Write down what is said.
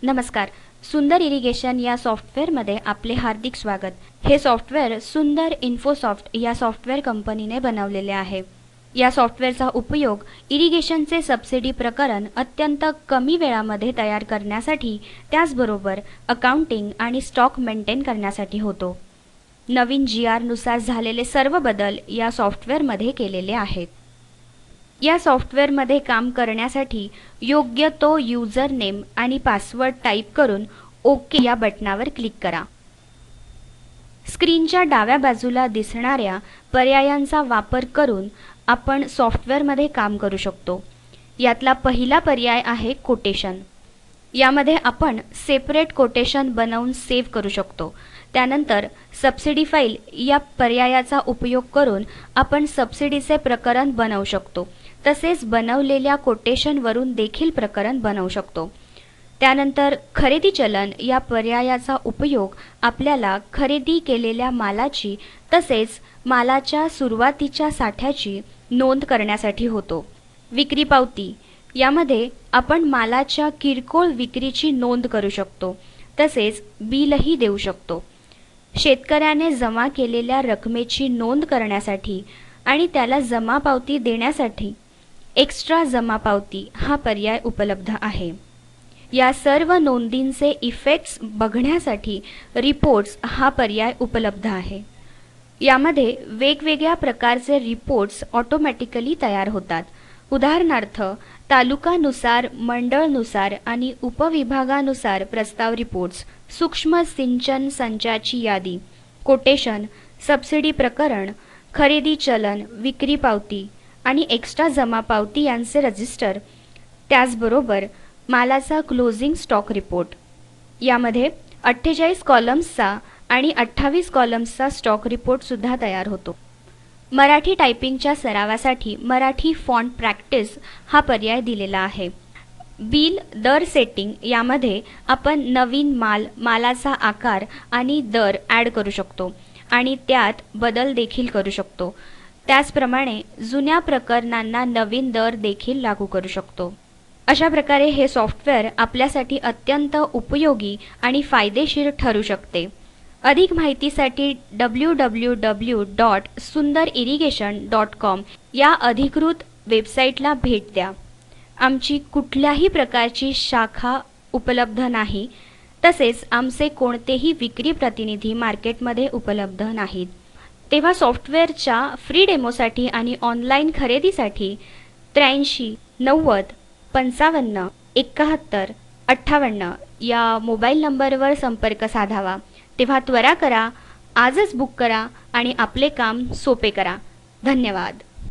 नमस्कार. सुंदर इरिगेशन या सॉफ्टवेअरमध्ये आपले हार्दिक स्वागत. हे सॉफ्टवेअर सुंदर इन्फोसॉफ्ट या सॉफ्टवेअर कंपनीने बनवलेले आहे. या सॉफ्टवेअरचा उपयोग इरिगेशनचे सबसिडी प्रकरण अत्यंत कमी वेळामध्ये तयार करण्यासाठी, त्याचबरोबर अकाउंटिंग आणि स्टॉक मेंटेन करण्यासाठी होतो. नवीन GR नुसार झालेले सर्व बदल या सॉफ्टवेअरमध्ये केलेले आहेत. या सॉफ्टवेअरमध्ये काम करण्यासाठी योग्य तो यूजर नेम आणि पासवर्ड टाईप करून ओके या बटणावर क्लिक करा. स्क्रीनच्या डाव्या बाजूला दिसणाऱ्या पर्यायांचा वापर करून आपण सॉफ्टवेअरमध्ये काम करू शकतो. यातला पहिला पर्याय आहे कोटेशन. यामध्ये आपण सेपरेट कोटेशन बनवून सेव्ह करू शकतो. त्यानंतर सबसिडी फाईल या पर्यायाचा उपयोग करून आपण सबसिडीचे प्रकरण बनवू शकतो. तसेच बनवलेल्या कोटेशनवरून देखील प्रकरण बनवू शकतो. त्यानंतर खरेदी चलन या पर्यायाचा उपयोग आपल्याला खरेदी केलेल्या मालाची तसेच मालाच्या सुरुवातीच्या साठ्याची नोंद करण्यासाठी होतो. विक्री पावती यामध्ये आपण मालाच्या किरकोळ विक्रीची नोंद करू शकतो. तसेच बिलही देऊ शकतो. शेतकऱ्याने जमा केलेल्या रकमेची नोंद करण्यासाठी आणि त्याला जमा पावती देण्यासाठी एक्स्ट्रा जमा पावती हा पर्याय उपलब्ध आहे. या सर्व नोंदींचे इफेक्ट्स बघण्यासाठी रिपोर्ट्स हा पर्याय उपलब्ध आहे. यामध्ये वेगवेगळ्या प्रकारचे रिपोर्ट्स ऑटोमॅटिकली तयार होतात. उदाहरणार्थ तालुकानुसार, मंडळनुसार आणि उपविभागानुसार प्रस्ताव रिपोर्ट्स, सूक्ष्म सिंचन संचाची यादी, कोटेशन, सबसिडी प्रकरण, खरेदी चलन, विक्री पावती आणि एक्स्ट्रा जमा पावती यांचे रजिस्टर, त्याचबरोबर मालाचा क्लोजिंग स्टॉक रिपोर्ट. यामध्ये 48 कॉलम्सचा आणि 28 कॉलम्सचा स्टॉक रिपोर्ट सुद्धा तयार होतो. मराठी टायपिंगच्या सरावासाठी मराठी फॉन्ट प्रॅक्टिस हा पर्याय दिलेला आहे. बिल दर सेटिंग यामध्ये आपण नवीन मालाचा आकार आणि दर ॲड करू शकतो आणि त्यात बदल देखील करू शकतो. त्याचप्रमाणे जुन्या प्रकरणांना नवीन दर देखील लागू करू शकतो. अशा प्रकारे हे सॉफ्टवेअर आपल्यासाठी अत्यंत उपयोगी आणि फायदेशीर ठरू शकते. अधिक माहितीसाठी www.sundarirrigation.com या अधिकृत वेबसाईटला भेट द्या. आमची कुठल्याही प्रकारची शाखा उपलब्ध नाही. तसेच आमचे कोणतेही विक्री प्रतिनिधी मार्केटमध्ये उपलब्ध नाहीत. तेव्हा सॉफ्टवेअरच्या फ्री डेमोसाठी आणि ऑनलाईन खरेदीसाठी 83 90 55 71 58 या मोबाईल नंबरवर संपर्क साधावा. तेव्हा त्वरा करा, आजच बुक करा आणि आपले काम सोपे करा. धन्यवाद.